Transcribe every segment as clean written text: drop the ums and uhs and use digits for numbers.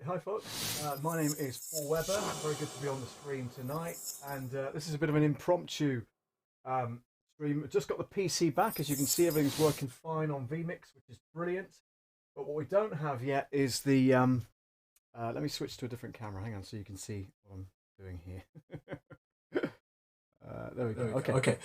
hi folks. My name is Paul Webber. Very good to be on the stream tonight. And this is a bit of an impromptu stream. Just got the PC back. As you can see, everything's working fine on vMix, which is brilliant. But what we don't have yet is the... let me switch to a different camera. Hang on, so you can see what I'm doing here. There we go. Okay.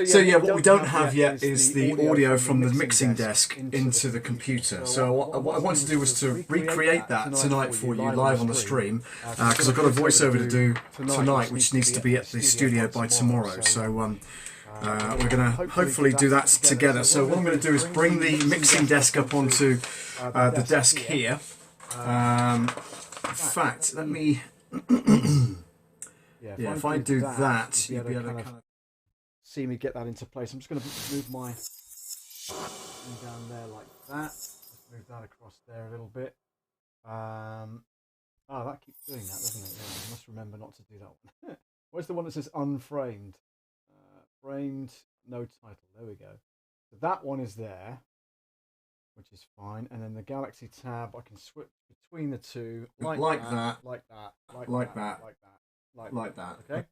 So yeah, what we don't have yet is the audio from the mixing desk into the computer. So what I wanted to do was to recreate that tonight for you live on the stream, because I've got a voiceover to do tonight, which needs to be at the studio by tomorrow. So we're going to hopefully do that together. So what I'm going to do is bring the mixing desk up onto the desk here. In fact, let me... Yeah, if I do that, you'll be able to kind of see me get that into place. I'm just going to move my thing down there like that. Just move that across there a little bit. Oh, that keeps doing that, doesn't it? Yeah, I must remember not to do that one. Where's the one that says unframed? Framed, no title. There we go. So that one is there, which is fine. And then the Galaxy tab, I can switch between the two like that. Okay,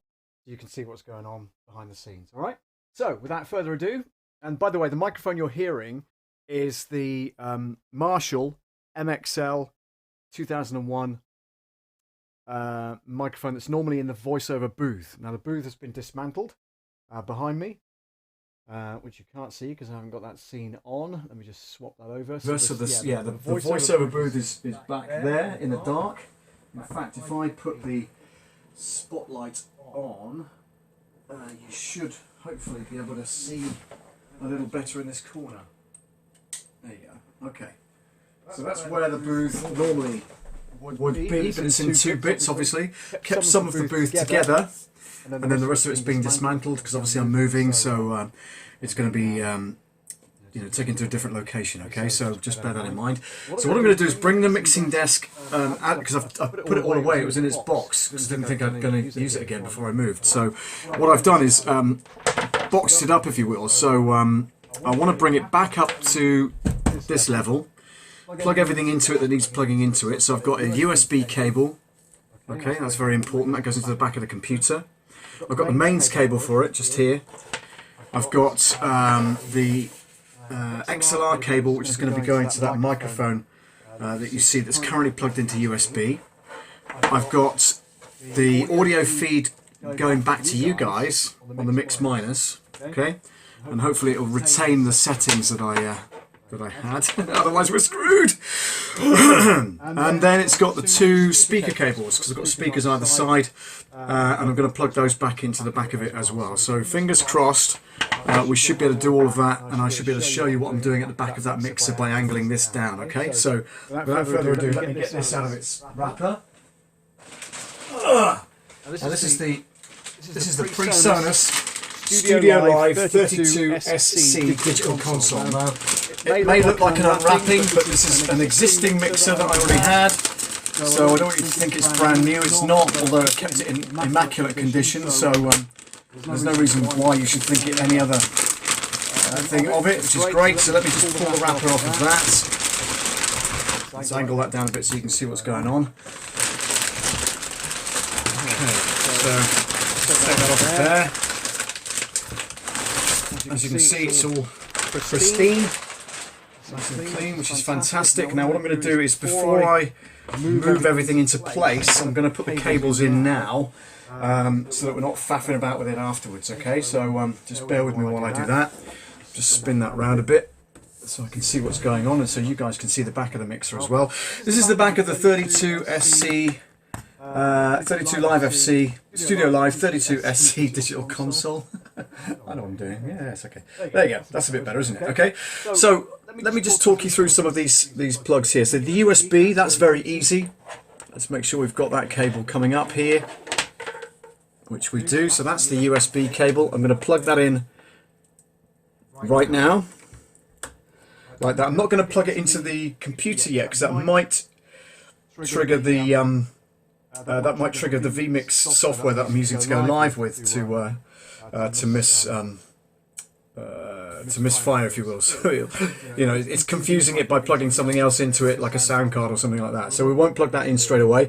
you can see what's going on behind the scenes. All right, so without further ado, and by the way, the microphone you're hearing is the Marshall MXL 2001 microphone that's normally in the voiceover booth. Now the booth has been dismantled behind me, which you can't see because I haven't got that scene on. Let me just swap that over. So the voiceover booth is back there in the dark. In fact, if I put the spotlight on, you should hopefully be able to see a little better in this corner. There you go. Okay, so that's where the booth normally would be, but it's in two bits obviously. Kept some of the booth together, and then the rest of it's being dismantled because obviously I'm moving, so it's going to be taken to a different location. Okay, so just bear that in mind. So what I'm going to do is bring the mixing desk out, because I've put it all away. It was in its box because I didn't think I was going to use it again before I moved. So what I've done is boxed it up, if you will. So I want to bring it back up to this level, plug everything into it that needs plugging into it. So I've got a USB cable. Okay, that's very important. That goes into the back of the computer. I've got the mains cable for it just here. I've got the XLR cable, which is going to be going to that microphone that you see that's currently plugged into USB. I've got the audio feed going back to you guys on the Mix Minus, okay, and hopefully it will retain the settings that I had. Otherwise we're screwed. And then it's got the two speaker cables because I've got speakers either side, and I'm going to plug those back into the back of it as well. So fingers crossed. We should be able to do all of that, and I should be able to show you what I'm doing at the back of that mixer by angling this down, okay? So, without further ado, let me get this out of its wrapper. And this is the Presonus Studiolive 32SC digital console. Now, it may look like an unwrapping, but this is an existing mixer that I already had. So I don't want you to think it's brand new. It's not, although it kept it in immaculate condition. So there's no reason why you should think it any other thing of it, which is great. So let me just pull the wrapper off of that. Let's angle that down a bit so you can see what's going on. Okay, so take that off there. As you can see, it's all pristine, nice and clean, which is fantastic. Now what I'm going to do is, before I move everything into place, I'm going to put the cables in now, so that we're not faffing about with it afterwards, okay? So just bear with me while I do that. Just spin that round a bit so I can see what's going on, and so you guys can see the back of the mixer as well. This is the back of the 32SC, 32 Live FC, Studiolive 32SC digital console. I know what I'm doing. Yeah, it's okay. There you go. That's a bit better, isn't it? Okay. So let me just talk you through some of these plugs here. So the USB, that's very easy. Let's make sure we've got that cable coming up here, which we do. So that's the USB cable. I'm going to plug that in right now, like that. I'm not going to plug it into the computer yet because that might trigger the vMix software that I'm using to go live with to to misfire, if you will. So, you know, it's confusing it by plugging something else into it, like a sound card or something like that. So we won't plug that in straight away.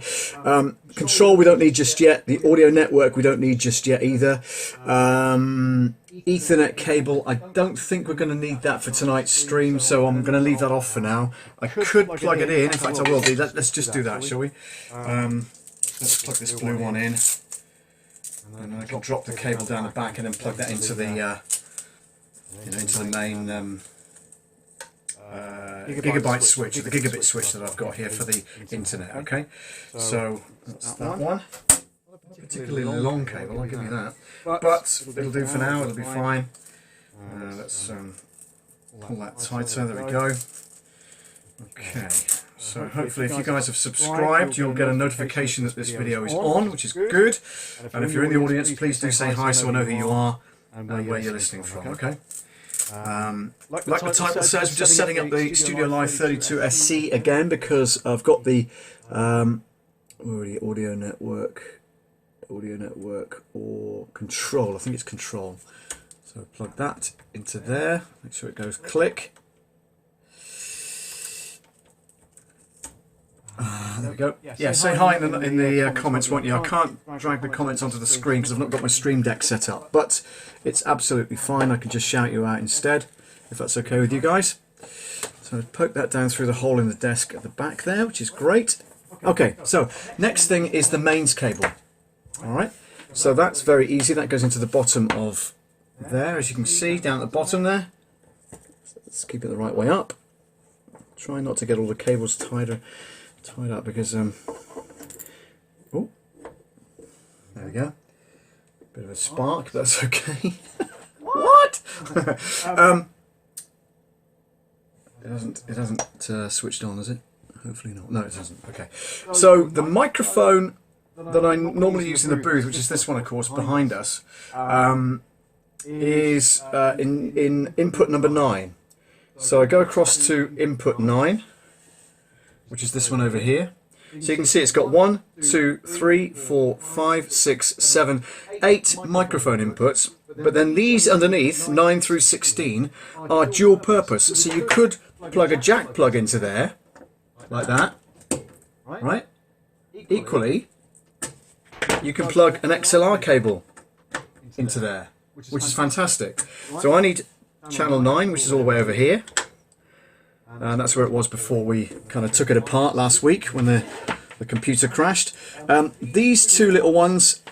Control we don't need just yet. The audio network we don't need just yet either. Ethernet cable, I don't think we're going to need that for tonight's stream, so I'm going to leave that off for now. I could plug it in fact I will do. Let's just do that, shall we? Let's plug this blue one in, and then I can drop the cable down the back and then plug that into the into the main gigabyte switch, the gigabit switch that I've got here for the internet. Okay, so that's that one. Particularly long cable, I'll give you that, but it'll do for now. It'll be fine. Let's pull that tighter. There we go. Okay. So hopefully if you guys have subscribed, you'll get a notification that this video is on, which is good. And if you're in the audience, please do say hi so I know who you are and where you're listening from, okay? Like the title says, we're just setting up the Studiolive 32 SC again because I've got the audio network or control. I think it's control. So plug that into there, make sure it goes click. There we go. Yeah, say hi in the comments, won't you? I can't drag the comments onto the screen because I've not got my stream deck set up, but it's absolutely fine. I can just shout you out instead, if that's okay with you guys. So poke that down through the hole in the desk at the back there, which is great. Okay, so next thing is the mains cable. All right, so that's very easy. That goes into the bottom of there, as you can see, down at the bottom there. Let's keep it the right way up. Try not to get all the cables tied up because oh, there we go, bit of a spark, but that's okay. What? It hasn't switched on, has it? Hopefully not. No, it hasn't. Okay, so the microphone that I normally use in the booth, which is this one of course behind us, is in input number 9. So I go across to input 9, which is this one over here. So you can see it's got 1, 2, 3, 4, 5, 6, 7, 8 microphone inputs, but then these underneath, 9 through 16, are dual purpose. So you could plug a jack plug into there, like that, right? Equally, you can plug an XLR cable into there, which is fantastic. So I need channel 9, which is all the way over here. And that's where it was before we kind of took it apart last week when the computer crashed. These two little ones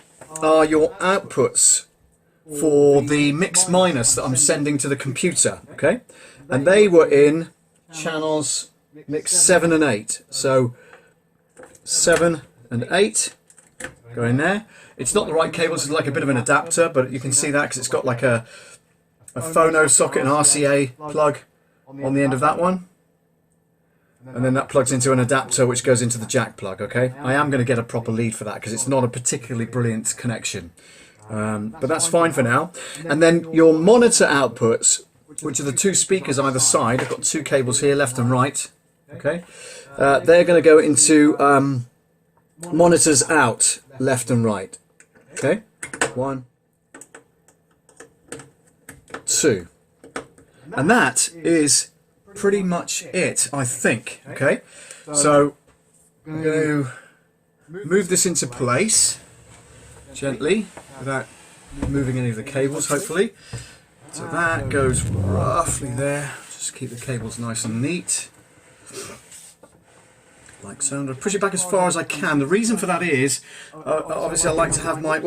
are your outputs for the mix minus that I'm sending to the computer, okay? And they were in channels mix 7 and 8. So 7 and 8 go in there. It's not the right cable, it's like a bit of an adapter, but you can see that because it's got like a phono socket, an RCA plug on the end of that one. And then that plugs into an adapter which goes into the jack plug, okay? I am going to get a proper lead for that because it's not a particularly brilliant connection. But that's fine for now. And then your monitor outputs, which are the two speakers either side. I've got two cables here, left and right, okay? They're going to go into monitors out, left and right, okay? 1, 2. And that is pretty much it, I think, okay? So I'm going to move this into place gently without moving any of the cables, hopefully. So that goes roughly there. Just keep the cables nice and neat, like so. I'm going to push it back as far as I can. The reason for that is, obviously I like to have my,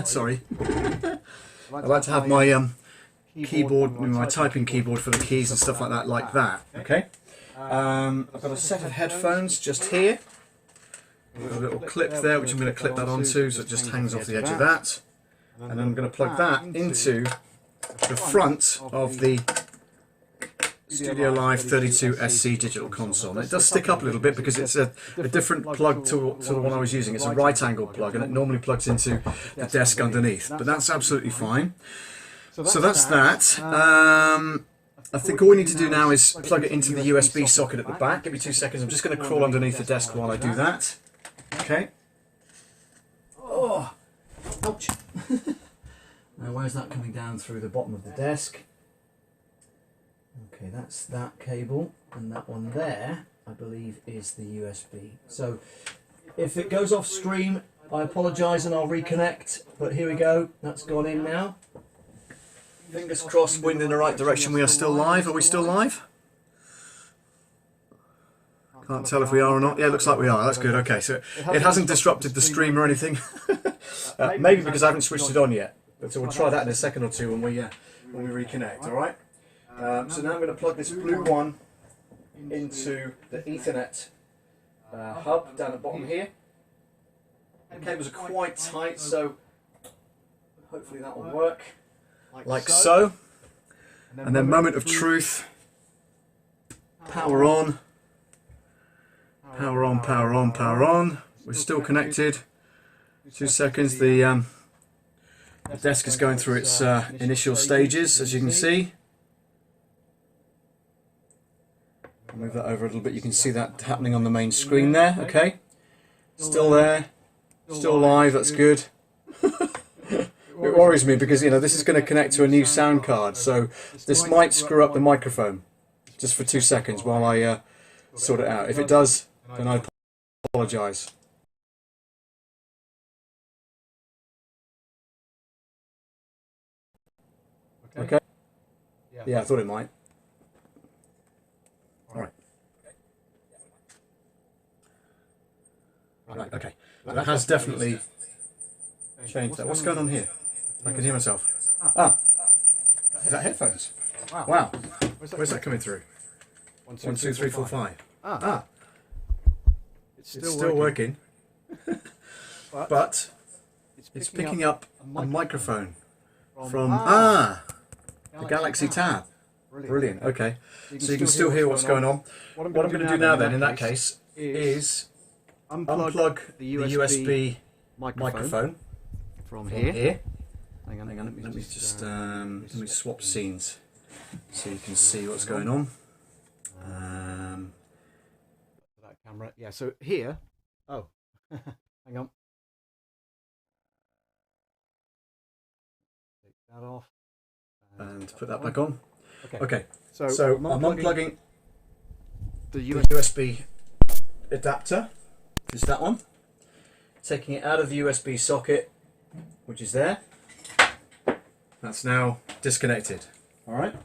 sorry. I like to have my keyboard, my typing keyboard for the keys and stuff like that, okay? I've got a set of headphones just here. A little clip there, which I'm going to clip that onto, so it just hangs off the edge of that. And I'm going to plug that into the front of the Studiolive 32 SC digital console. And it does stick up a little bit because it's a different plug to the one I was using. It's a right angle plug and it normally plugs into the desk underneath, but that's absolutely fine. So that's that. I think all we need to do now is plug it into the USB socket at the back. Give me 2 seconds. I'm just going to crawl underneath the desk while I do that. Okay. Oh, ouch. Now where's that coming down through the bottom of the desk? Okay, that's that cable, and that one there, I believe, is the USB. So if it goes off stream, I apologise and I'll reconnect, but here we go, that's gone in now. Fingers crossed, wind in the right direction, we are still live. Are we still live? Can't tell if we are or not. Yeah, it looks like we are. That's good. Okay, so it hasn't disrupted the stream or anything. Maybe because I haven't switched it on yet. But so we'll try that in a second or two when we reconnect. All right. So now I'm going to plug this blue one into the Ethernet hub down at the bottom here. The cables are quite tight, so hopefully that will work. Like so. And then moment of truth. Power on. Power on, power on, power on. We're still connected. 2 seconds. The desk is going through its initial stages, as you can see. I'll move that over a little bit. You can see that happening on the main screen there. Okay. Still there. Still live. That's good. It worries me because, you know, this is going to connect to a new sound card, so this might screw up the microphone just for 2 seconds while I sort it out. If it does, then I apologise. Okay? Yeah, I thought it might. Alright. Right, okay. That has definitely changed that. What's going on here? I can hear myself. Ah! Is that headphones? Wow. Where's that coming through? 1, 2, 3, 4, 5. Ah! It's still working. But it's picking up a microphone from the Galaxy Tab. Brilliant. Okay. So you can still hear what's going on. What I'm going to do now then, in that case, is unplug the USB microphone from here. Hang on. Let me just let me swap scenes so you can see what's going on. That camera. Yeah. So here. Oh, hang on. Take that off. And put that back on. Okay. So I'm unplugging the USB adapter. Is that one? Taking it out of the USB socket, which is there. That's now disconnected. All right.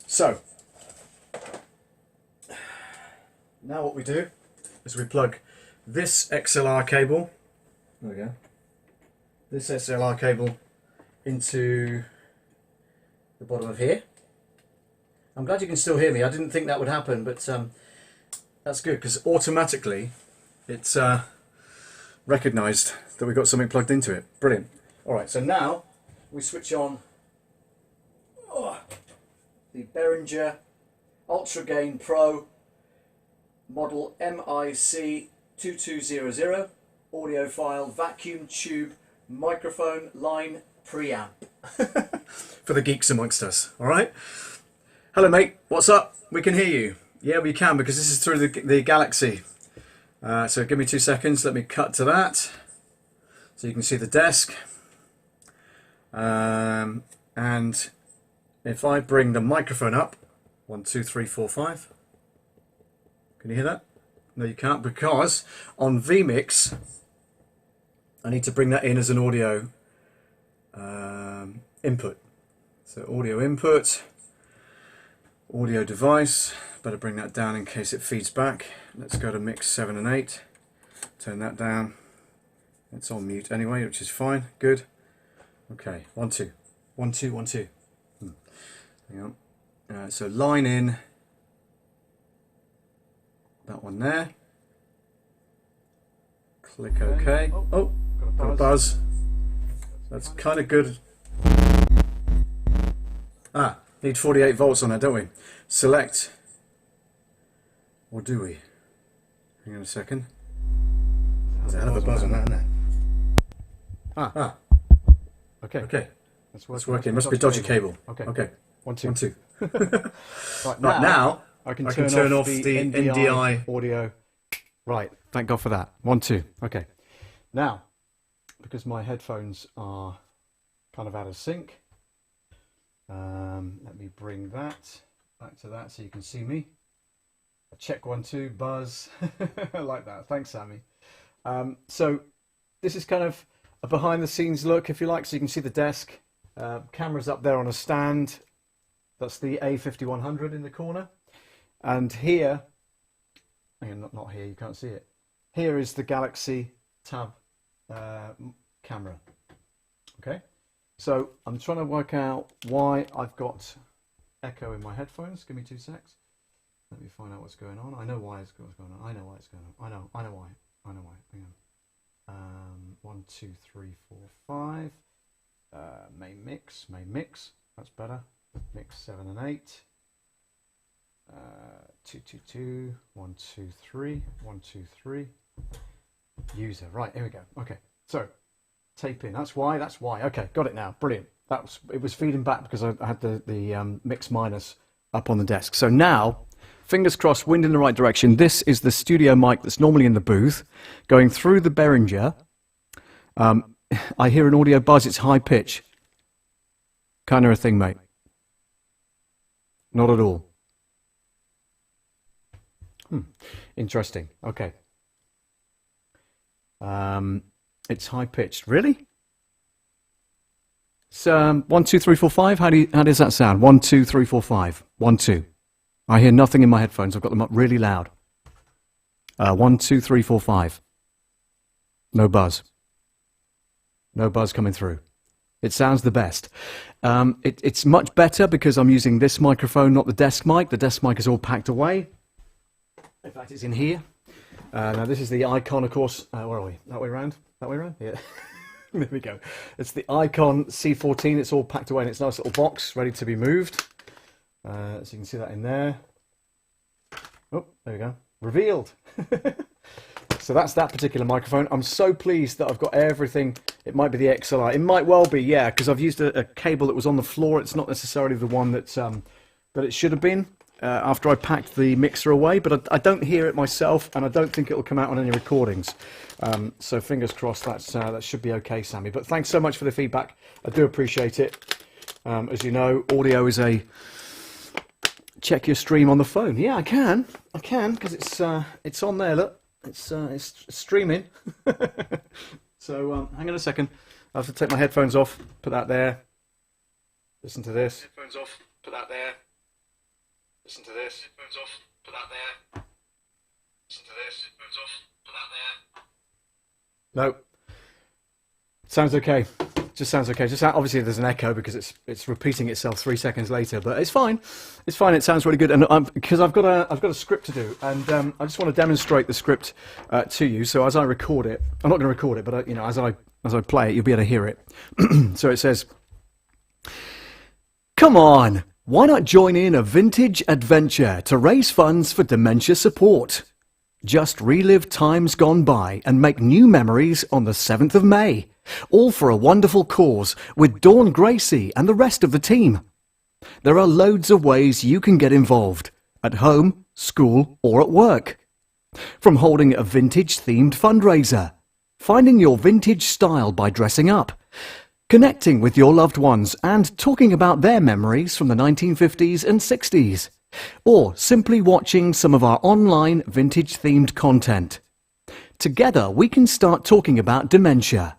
So now what we do is we plug this XLR cable. There we go. This XLR cable into the bottom of here. I'm glad you can still hear me. I didn't think that would happen, but that's good because automatically it's recognised that we've got something plugged into it. Brilliant. All right, so now we switch on the Behringer Ultra Gain Pro model MIC 2200 audiophile vacuum tube microphone line preamp for the geeks amongst us. All right. Hello, mate. What's up? We can hear you. Yeah, we can because this is through the Galaxy. So give me 2 seconds. Let me cut to that so you can see the desk. And if I bring the microphone up, 1, 2, 3, 4, 5. Can you hear that? No, you can't because on vMix, I need to bring that in as an audio input. So audio input, audio device. Better bring that down in case it feeds back. Let's go to mix 7 and 8. Turn that down. It's on mute anyway, which is fine. Good. Okay, 1, 2. 1, 2, 1, 2. Hang on. So line in that one there. Click OK. Oh, got a buzz. That's kind of good. Need 48 volts on that, don't we? Select. Or do we? Hang on a second. There's a hell of a buzz on that, isn't there? Okay. That's working. Must be a dodgy cable. Okay. 1, 2. 1, 2. Right now I can turn off the NDI audio. Right. Thank God for that. 1, 2. Okay. Now, because my headphones are kind of out of sync, let me bring that back to that so you can see me. Check 1 2 buzz. I like that. Thanks, Sammy. So this is kind of a behind the scenes look, if you like, so you can see the desk. Camera's up there on a stand. That's the A5100 in the corner. And here, not here, you can't see it. Here is the Galaxy Tab camera. Okay, so I'm trying to work out why I've got echo in my headphones. Give me 2 secs. Let me find out what's going on. I know why it's going on. I know why it's going on. I know why. Hang on. 1 2 3 4 5. Main mix. That's better. Mix 7 and 8. 2 2 2. 1 2 3. 1 2 3. User. Right, here we go. Okay, so tape in. That's why. Okay, got it now. Brilliant. It was feeding back because I had the mix minus up on the desk. So now, fingers crossed, wind in the right direction. This is the studio mic that's normally in the booth, going through the Behringer. I hear an audio buzz. It's high pitch. Kind of a thing, mate. Not at all. Interesting. Okay. It's high pitched. Really? So 1 2 3 4 5. How does that sound? 1 2 3 4 5. 1 2. I hear nothing in my headphones. I've got them up really loud. 1 2 3 4 5. No buzz. No buzz coming through. It sounds the best. It's much better because I'm using this microphone, not the desk mic. The desk mic is all packed away. In fact, it's in here. Now, this is the Icon, of course. Where are we? That way around? That way around? Yeah. There we go. It's the Icon C14. It's all packed away in its nice little box, ready to be moved. So you can see that in there. Oh, there we go. Revealed. So that's that particular microphone. I'm so pleased that I've got everything. It might be the XLR. It might well be, yeah, because I've used a cable that was on the floor. It's not necessarily the one that it should have been after I packed the mixer away. But I don't hear it myself, and I don't think it'll come out on any recordings. So fingers crossed that should be okay, Sammy. But thanks so much for the feedback. I do appreciate it. As you know, audio is a check your stream on the phone. Yeah, I can because it's on there. Look, it's streaming. So hang on a second. I have to take my headphones off. Put that there. Listen to this. Headphones off. Put that there. Listen to this. Headphones off. Put that there. Listen to this. Headphones off. Put that there. No. Sounds okay. Just sounds okay. Just obviously there's an echo because it's repeating itself 3 seconds later, but it's fine. It's fine. It sounds really good, and because I've got a script to do, and I just want to demonstrate the script to you. So as I record it, I'm not going to record it, but as I play it, you'll be able to hear it. So it says, "Come on, why not join in a vintage adventure to raise funds for dementia support? Just relive times gone by and make new memories on the 7th of May. All for a wonderful cause with Dawn Gracie and the rest of the team. There are loads of ways you can get involved, at home, school or at work. From holding a vintage-themed fundraiser, finding your vintage style by dressing up, connecting with your loved ones and talking about their memories from the 1950s and 60s, or simply watching some of our online vintage-themed content. Together we can start talking about dementia.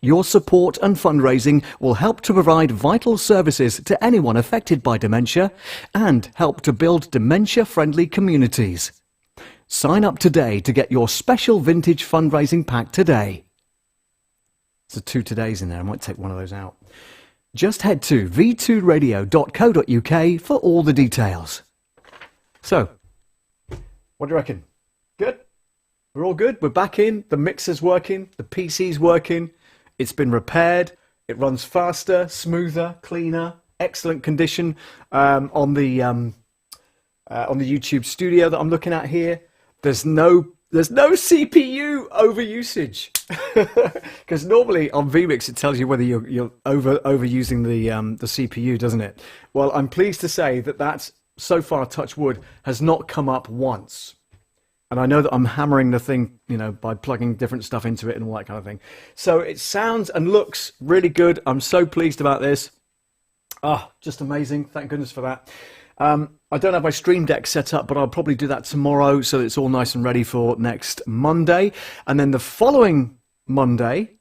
Your support and fundraising will help to provide vital services to anyone affected by dementia and help to build dementia-friendly communities. Sign up today to get your special vintage fundraising pack today." There's 2 todays in there. I might take one of those out. Just head to v2radio.co.uk for all the details. So, what do you reckon? Good? We're all good? We're back in. The mixer's working. The PC's working. It's been repaired. It runs faster, smoother, cleaner, excellent condition on the YouTube studio that I'm looking at here. There's no CPU overusage because normally on vMix it tells you whether you're overusing the CPU, doesn't it? Well, I'm pleased to say that so far, touch wood, has not come up once. And I know that I'm hammering the thing, by plugging different stuff into it and all that kind of thing. So it sounds and looks really good. I'm so pleased about this. Just amazing. Thank goodness for that. I don't have my Stream Deck set up, but I'll probably do that tomorrow so that it's all nice and ready for next Monday. And then the following Monday,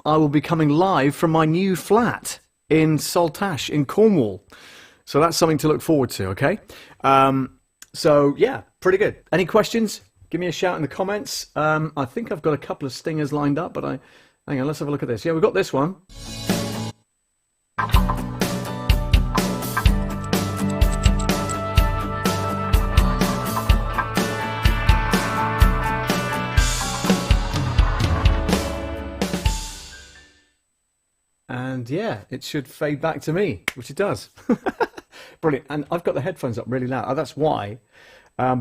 I will be coming live from my new flat in Saltash in Cornwall. So that's something to look forward to, okay? So, yeah, pretty good. Any questions? Give me a shout in the comments. I think I've got a couple of stingers lined up, but hang on, let's have a look at this. Yeah, we've got this one. And yeah, it should fade back to me, which it does. Brilliant. And I've got the headphones up really loud. Oh, that's why,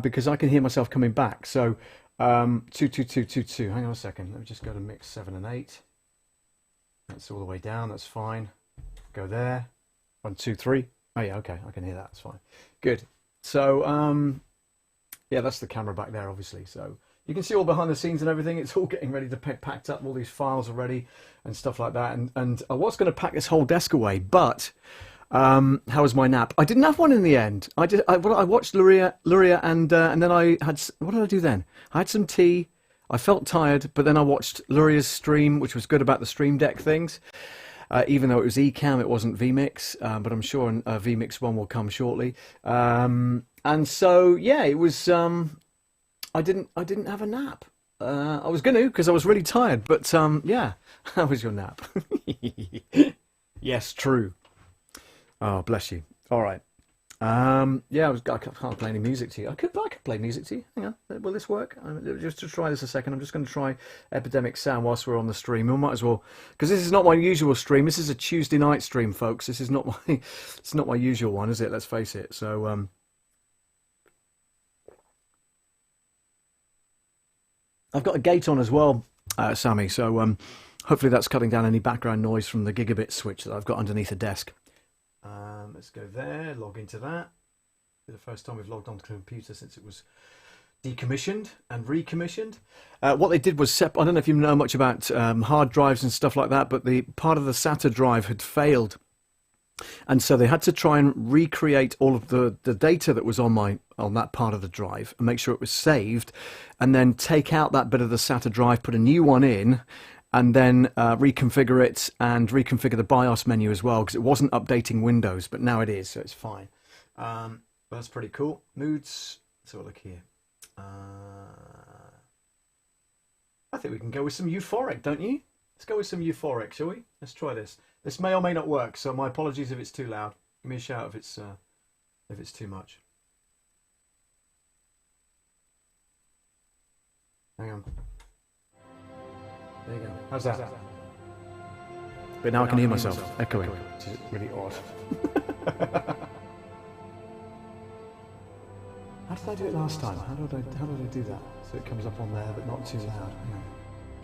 because I can hear myself coming back. So 22222. Hang on a second. Let me just go to mix 7 and 8. That's all the way down. That's fine. Go there. 1, 2, 3. Oh yeah, okay. I can hear that. That's fine. Good. So yeah, that's the camera back there, obviously. So you can see all behind the scenes and everything. It's all getting ready to packed up. All these files are ready and stuff like that. And I was going to pack this whole desk away, but how was my nap? I didn't have one in the end. I watched Luria, and then I had, what did I do then? I had some tea. I felt tired, but then I watched Luria's stream, which was good about the Stream Deck things. Even though it was Ecamm, it wasn't vMix, but I'm sure vMix 1 will come shortly. And so yeah, it was. I didn't have a nap. I was going to because I was really tired, but yeah. How was your nap? Yes, true. Oh, bless you. All right. Yeah, I can't play any music to you. I could play music to you. Hang on. Will this work? Just to try this a second, I'm just going to try Epidemic Sound whilst we're on the stream. We might as well, because this is not my usual stream. This is a Tuesday night stream, folks. This is not my, it's not my usual one, is it? Let's face it. So, I've got a gate on as well, Sammy. So, hopefully that's cutting down any background noise from the gigabit switch that I've got underneath the desk. Let's go there, log into that. It's the first time we've logged onto the computer since it was decommissioned and recommissioned. What they did was, I don't know if you know much about hard drives and stuff like that, but the part of the SATA drive had failed. And so they had to try and recreate all of the data that was on that part of the drive and make sure it was saved, and then take out that bit of the SATA drive, put a new one in, and then reconfigure it and reconfigure the BIOS menu as well, because it wasn't updating Windows, but now it is, so it's fine. That's pretty cool. Moods, let's have a look here. I think we can go with some euphoric, don't you? Let's go with some euphoric, shall we? Let's try this. This may or may not work, so my apologies if it's too loud. Give me a shout if it's too much. Hang on. There you go. How's that? But now I can hear myself echoing, which is really odd. How did I do it last time? How did I do that? So it comes up on there, but not too loud. Hang on.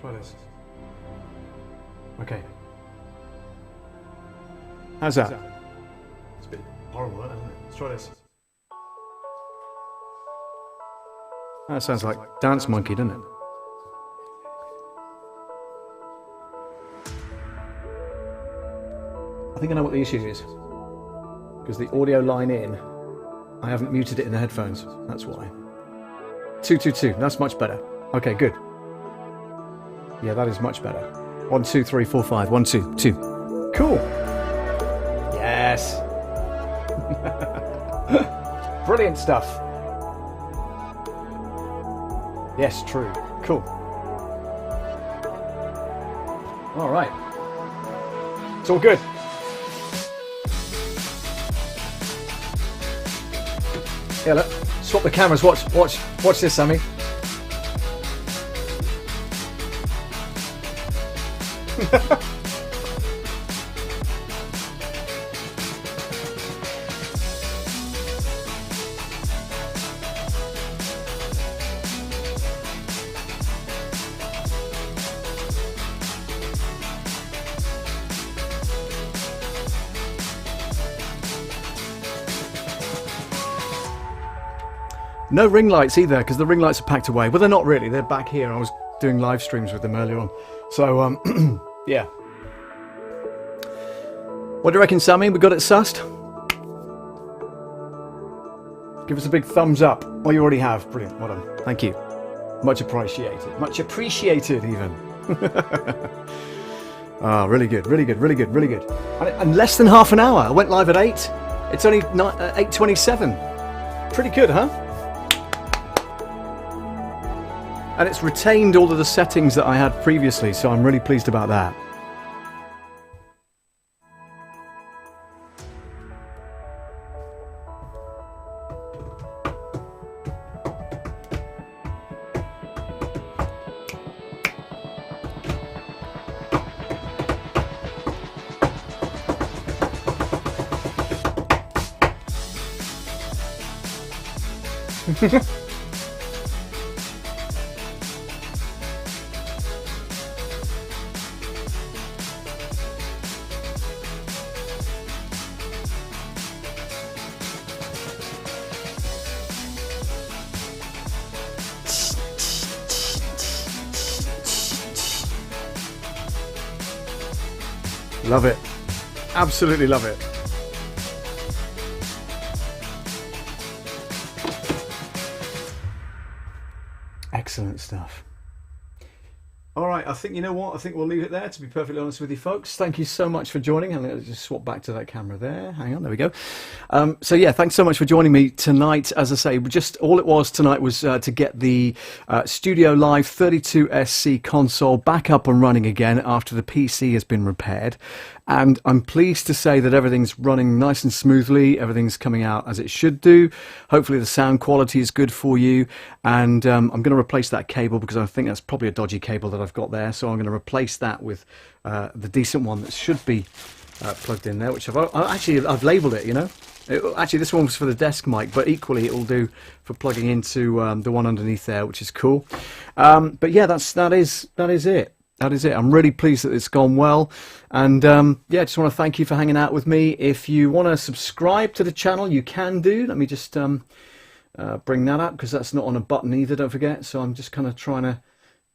Try this. Okay. How's that? It's a bit horrible, isn't it? Let's try this. That sounds like Dance Monkey, doesn't it? I think I know what the issue is. Because the audio line in, I haven't muted it in the headphones. That's why. 222. That's much better. Okay, good. Yeah, that is much better. 1, 2, 3, 4, 5. 1, 2, 2. Cool. Yes. Brilliant stuff. Yes, true. Cool. All right. It's all good. Yeah, look. Swap the cameras. Watch this, Sammy. No ring lights either, because the ring lights are packed away. Well, they're not really. They're back here. I was doing live streams with them earlier on. So, yeah. What do you reckon, Sammy? We got it sussed? Give us a big thumbs up. Oh, you already have. Brilliant. Well done. Thank you. Much appreciated. Much appreciated, even. Ah, really good, really good, really good, really good. And less than half an hour. I went live at 8. It's only 8:27. Pretty good, huh? And it's retained all of the settings that I had previously, so I'm really pleased about that. Love it. Absolutely love it. Excellent stuff. All right, I think, you know what? I think we'll leave it there, to be perfectly honest with you folks. Thank you so much for joining. And let's just swap back to that camera there. Hang on, there we go. So yeah, thanks so much for joining me tonight. As I say, just all it was tonight was to get the Studiolive 32SC console back up and running again after the PC has been repaired. And I'm pleased to say that everything's running nice and smoothly. Everything's coming out as it should do. Hopefully the sound quality is good for you. And I'm going to replace that cable because I think that's probably a dodgy cable that I've got there. So I'm going to replace that with the decent one that should be plugged in there, which I've labelled it, you know. Actually, this one was for the desk mic, but equally it will do for plugging into the one underneath there, which is cool. But yeah, that is it. That is it. I'm really pleased that it's gone well. And yeah, just want to thank you for hanging out with me. If you want to subscribe to the channel, you can do. Let me just bring that up, because that's not on a button either, don't forget. So I'm just kind of trying to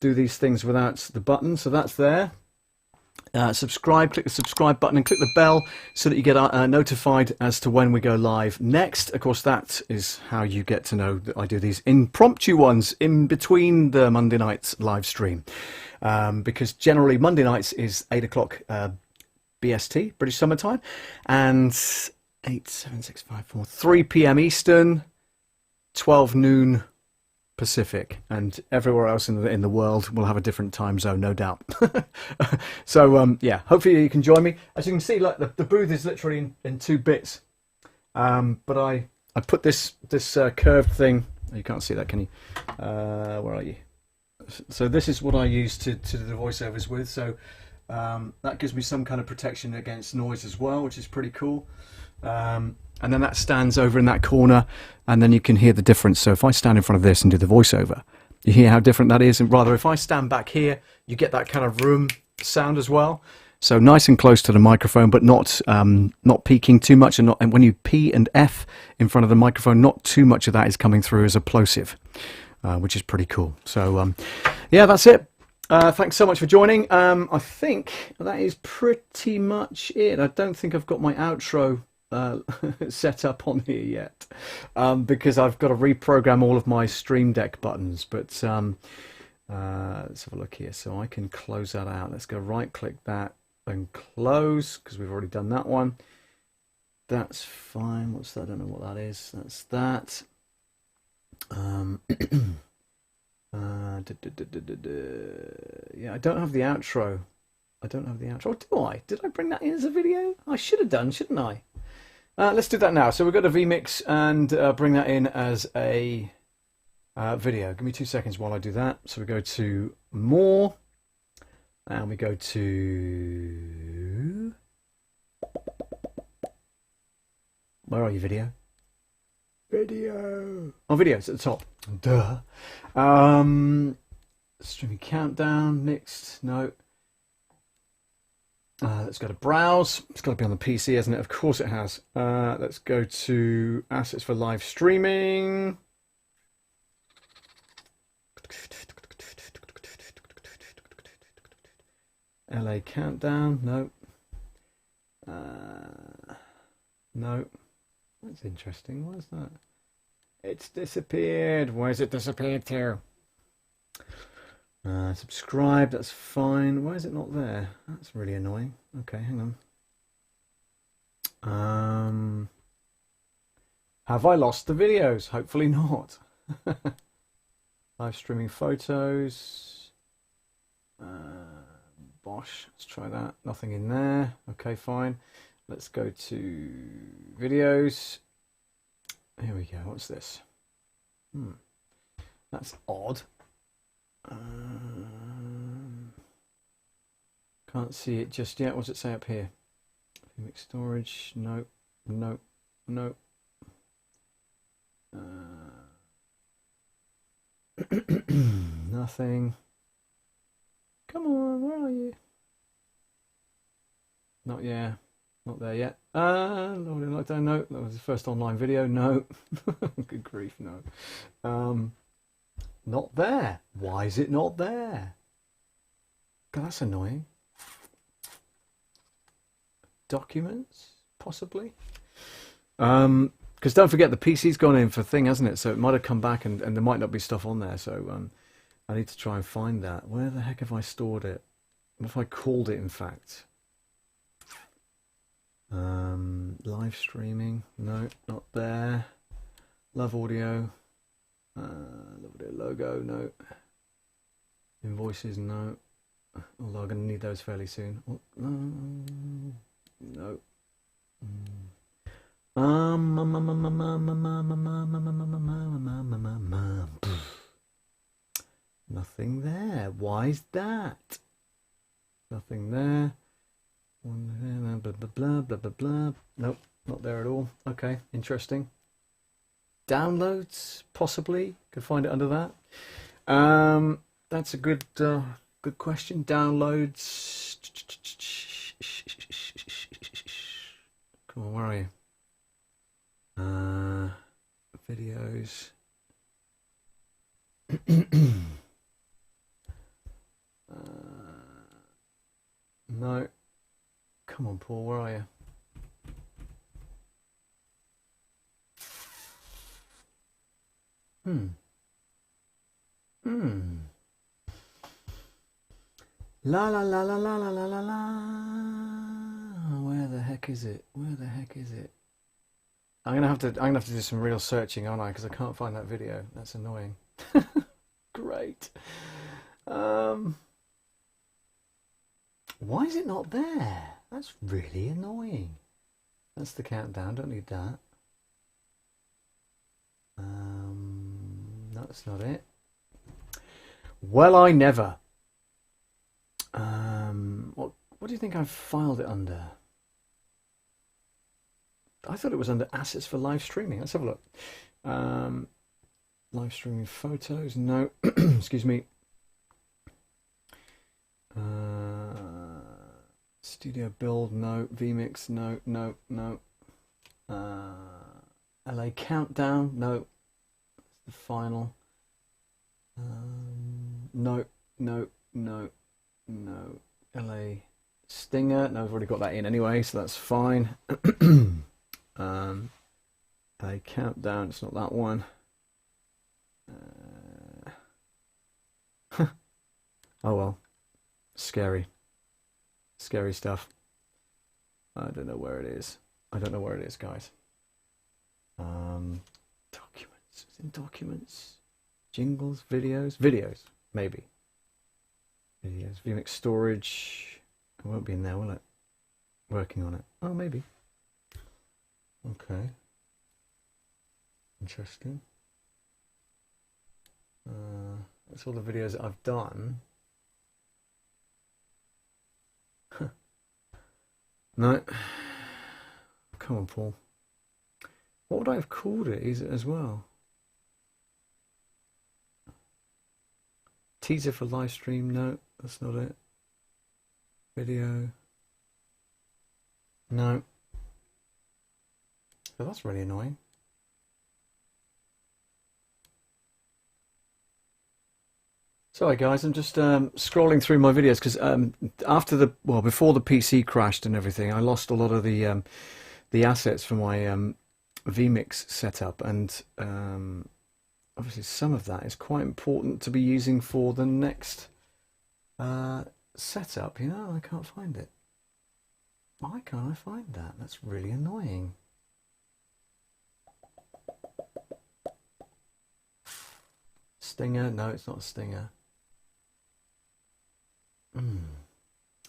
do these things without the button. So that's there. Subscribe, click the subscribe button and click the bell so that you get notified as to when we go live next. Of course, that is how you get to know that I do these impromptu ones in between the Monday night's live stream. Because generally Monday nights is 8 o'clock BST, British Summer Time, and 3 p.m. Eastern, 12 noon Pacific, and everywhere else in the world will have a different time zone, no doubt. So yeah, hopefully you can join me. As you can see, like the booth is literally in 2 bits, but I put this curved thing. You can't see that, can you? Where are you? So this is what I use to do the voiceovers with. So that gives me some kind of protection against noise as well, which is pretty cool. And then that stands over in that corner, and then you can hear the difference. So if I stand in front of this and do the voiceover, you hear how different that is. And rather, if I stand back here, you get that kind of room sound as well. So nice and close to the microphone, but not peaking too much, and when you P and F in front of the microphone, not too much of that is coming through as a plosive, which is pretty cool. So yeah, that's it. Thanks so much for joining. I think that is pretty much it. I don't think I've got my outro set up on here yet, because I've got to reprogram all of my Stream Deck buttons. But let's have a look here. So I can close that out. Let's go right click that and close, because we've already done that one. That's fine. What's that? I don't know what that is. That's that. Yeah, I don't have the outro. I don't have the outro. Do I? Did I bring that in as a video? I should have done, shouldn't I? Let's do that now. So we've got a vMix and bring that in as a video. Give me 2 seconds while I do that. So we go to More, and we go to... Where are you, video? Video. Oh, videos at the top. Duh. Streaming countdown. Next. No. Let's go to browse. It's got to be on the PC, hasn't it? Of course it has. Let's go to assets for live streaming. LA countdown. No. No. That's interesting. What is that? It's disappeared. Where's it disappeared to? Subscribe, that's fine. Why is it not there? That's really annoying. Okay, hang on. Have I lost the videos? Hopefully not. Live streaming photos. Bosh, let's try that. Nothing in there. Okay, fine. Let's go to videos. Here we go. What's this? That's odd. Can't see it just yet. What's it say up here? Mix storage. No. No. No. Nothing. Come on, where are you? Not yet. Not there yet. Lord in Lockdown, no. That was the first online video, no. Good grief, no. Not there. Why is it not there? God, that's annoying. Documents, possibly. Because don't forget, the PC's gone in for thing, hasn't it? So it might have come back and there might not be stuff on there. So I need to try and find that. Where the heck have I stored it? What if I called it, in fact? Live streaming, no, not there. Love audio, love audio logo, no. Invoices, no. Although I'm going to need those fairly soon. Oh, no. Nothing there. Why is that? Nothing there. Blah blah blah blah blah blah. Nope, not there at all. Okay, interesting. Downloads, possibly. Could find it under that. That's a good good question. Downloads. Come on, where are you? Videos. No. Come on, Paul, where are you? La la la la la la la la la. Where the heck is it? Where the heck is it? I'm gonna have to do some real searching, aren't I? Because I can't find that video. That's annoying. Great. Why is it not there? That's really annoying. That's the countdown. Don't need that. No, that's not it. Well, I never. What do you think I've filed it under? I thought it was under assets for live streaming. Let's have a look. Live streaming photos. No. Excuse me. Studio build. No. VMix. No. No. No. LA countdown. No. That's the final. No. No. No. No. LA Stinger. No, I've already got that in anyway, so that's fine. LA countdown. It's not that one. Oh well. Scary. Scary stuff. I don't know where it is. I don't know where it is, guys. Documents. It's in documents. Jingles, videos. Videos, maybe. Videos. VMix storage. It won't be in there, will it? Working on it. Oh, maybe. Okay. Interesting. That's all the videos that I've done. No. Come on, Paul. What would I have called it as well? Teaser for live stream. No, that's not it. Video. No. Oh, that's really annoying. Sorry guys, I'm just scrolling through my videos because before the PC crashed and everything, I lost a lot of the assets for my vMix setup, and obviously some of that is quite important to be using for the next setup. You know, I can't find it. Why can't I find that? That's really annoying. Stinger? No, it's not a stinger.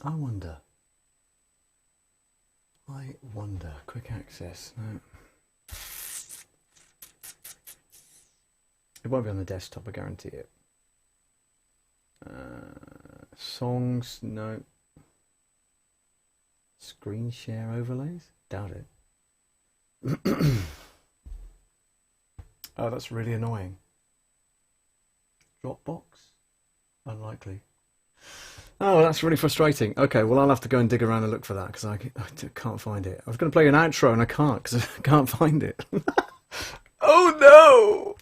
I wonder. Quick access. No. It won't be on the desktop, I guarantee it. Songs? No. Screen share overlays? Doubt it. Oh, that's really annoying. Dropbox? Unlikely. Oh, that's really frustrating. Okay, well, I'll have to go and dig around and look for that because I can't find it. I was going to play an outro and I can't because I can't find it. Oh, no!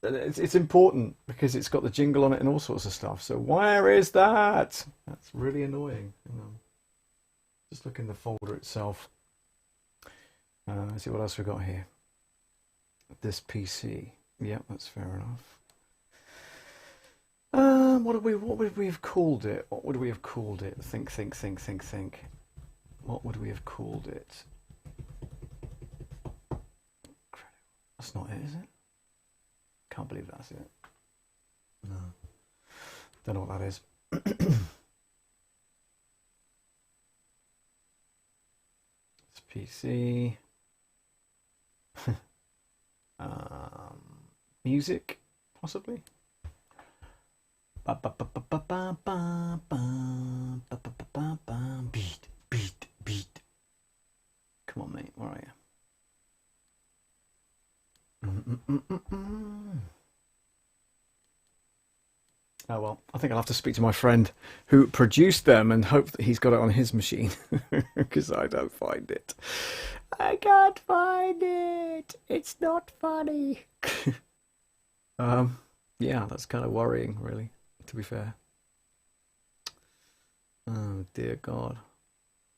It's important because it's got the jingle on it and all sorts of stuff. So where is that? That's really annoying. Hang on. Just look in the folder itself. Let's see what else we've got here. This PC. Yep, that's fair enough. What would we have called it? What would we have called it? Think. What would we have called it? That's not it, is it? Can't believe that's it. No. Don't know what that is. It's PC. Music, possibly. Beat. Come on, mate. Where are you? Oh well, I think I'll have to speak to my friend who produced them and hope that he's got it on his machine because I don't find it. I can't find it. It's not funny. Yeah, that's kind of worrying, really, to be fair. Oh, dear God.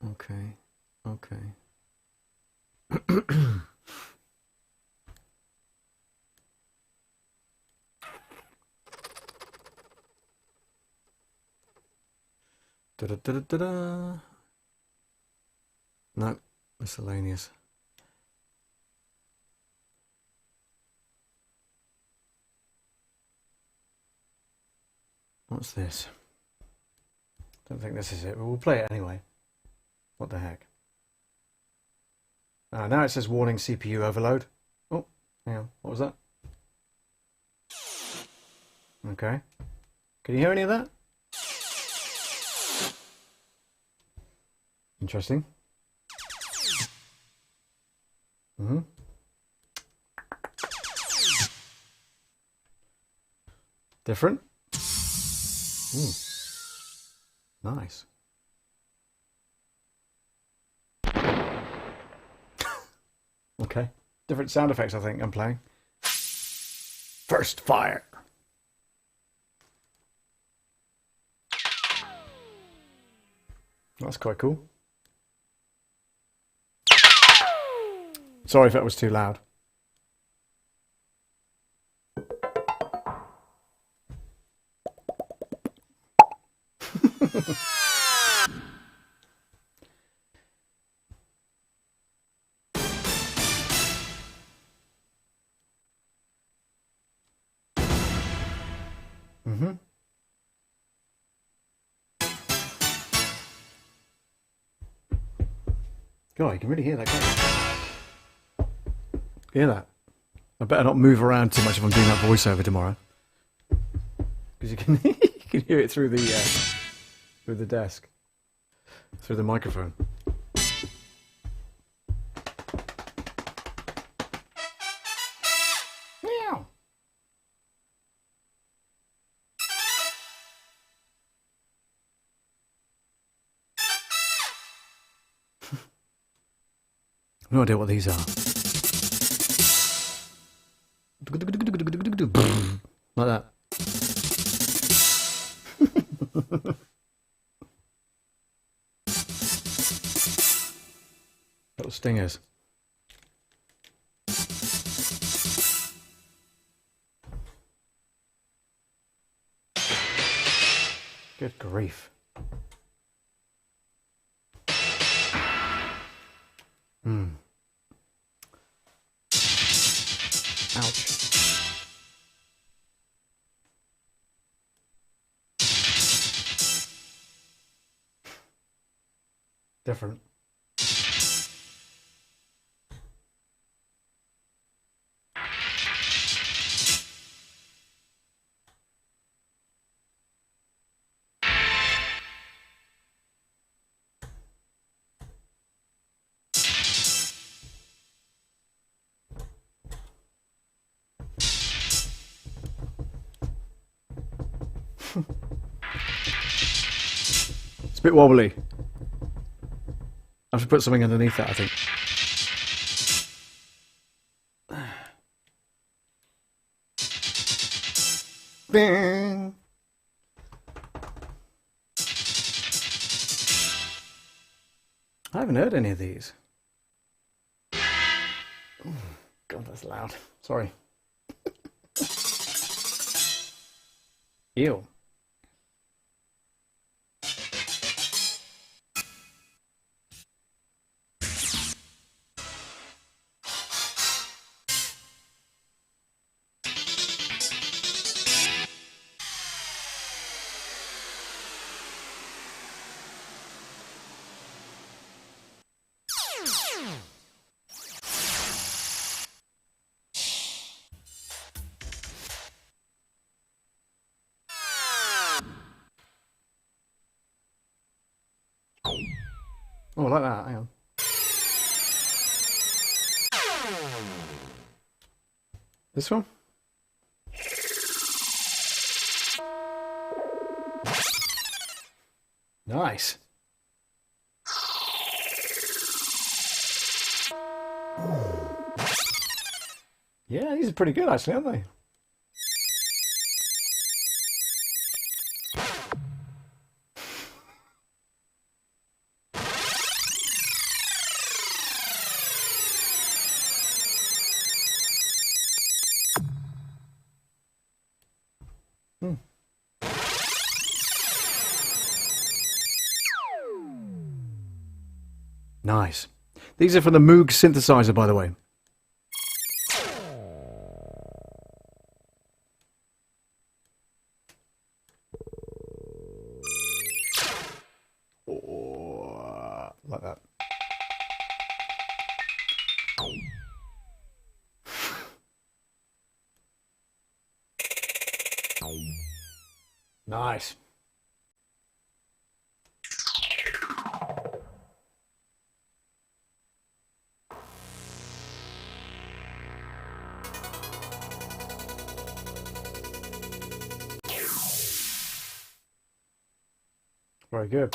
Okay. Da-da-da-da-da. No, miscellaneous. What's this? Don't think this is it, but we'll play it anyway. What the heck? Now it says warning CPU overload. Oh, hang on. What was that? Okay. Can you hear any of that? Interesting. Different. Ooh. Nice. Okay. Different sound effects, I think, I'm playing. First fire. That's quite cool. Sorry if that was too loud. God, you can really hear that, can't you? Hear that? I better not move around too much if I'm doing that voiceover tomorrow, because you can you can hear it through the desk, through the microphone. Meow. No idea what these are. Like that. Little stingers. Good grief. Ouch. Different. It's a bit wobbly. I have to put something underneath that, I think. Bing. I haven't heard any of these. Oh, God, that's loud. Sorry. Ew. Oh, I like that. Hang on. This one? Nice. Yeah, these are pretty good actually, aren't they? Nice. These are from the Moog synthesizer, by the way. Oh, like that. Nice. Very good.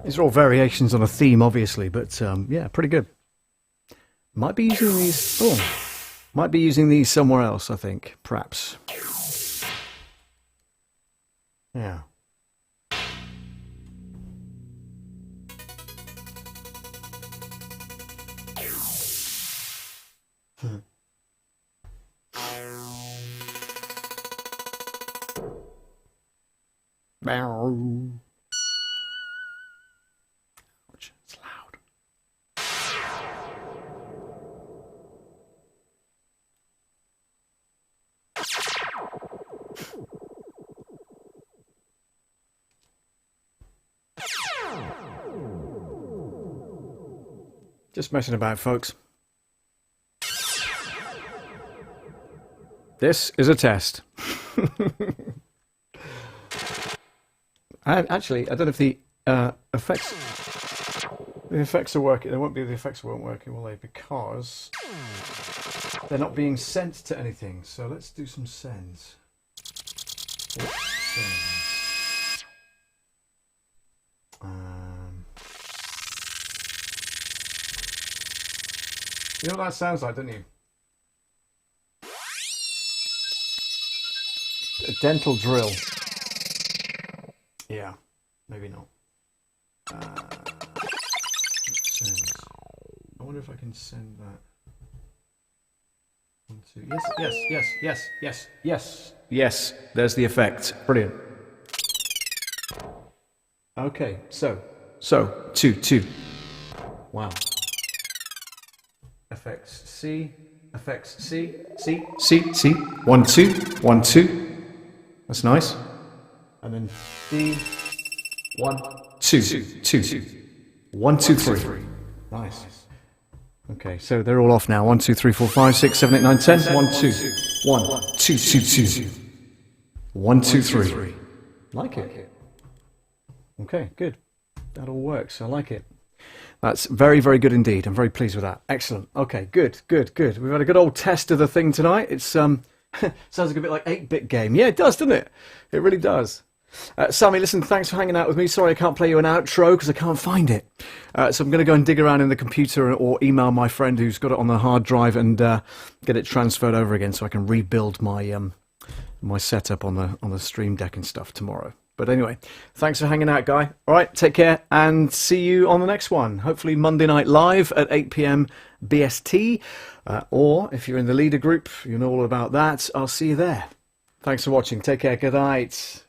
These are all variations on a theme, obviously, but yeah, pretty good. Might be using these. Oh, might be using these somewhere else. I think, perhaps. Yeah. Bow. It's loud. Just messing about, folks. This is a test. Actually, I don't know if the effects... The effects are working. The effects weren't working, will they? Because they're not being sent to anything. So let's do some sends. Sends. You know what that sounds like, don't you? A dental drill. Yeah, maybe not. Sends. I wonder if I can send that. 1, 2. Yes. There's the effect. Brilliant. Okay, so 2. Wow. Effects C. 1, 2. That's nice. And then D. 1, 2. 1, 2, 3. Nice. Okay, so they're all off now. 1, 2, 3, 4, 5, 6, 7, 8, 9, 10. 1, 2. 1, 2, 2. 1, 2, 3. Like it. Okay, good. That all works. I like it. That's very, very good indeed. I'm very pleased with that. Excellent. Okay, good. We've had a good old test of the thing tonight. It's sounds like a bit like 8-bit game. Yeah, it does, doesn't it? It really does. Sammy, listen, thanks for hanging out with me. Sorry I can't play you an outro because I can't find it. So I'm going to go and dig around in the computer or email my friend who's got it on the hard drive and get it transferred over again so I can rebuild my my setup on the Stream Deck and stuff tomorrow. But anyway, thanks for hanging out, Guy. All right, take care and see you on the next one. Hopefully Monday night live at 8 p.m. BST. Or if you're in the leader group, you know all about that. I'll see you there. Thanks for watching. Take care. Good night.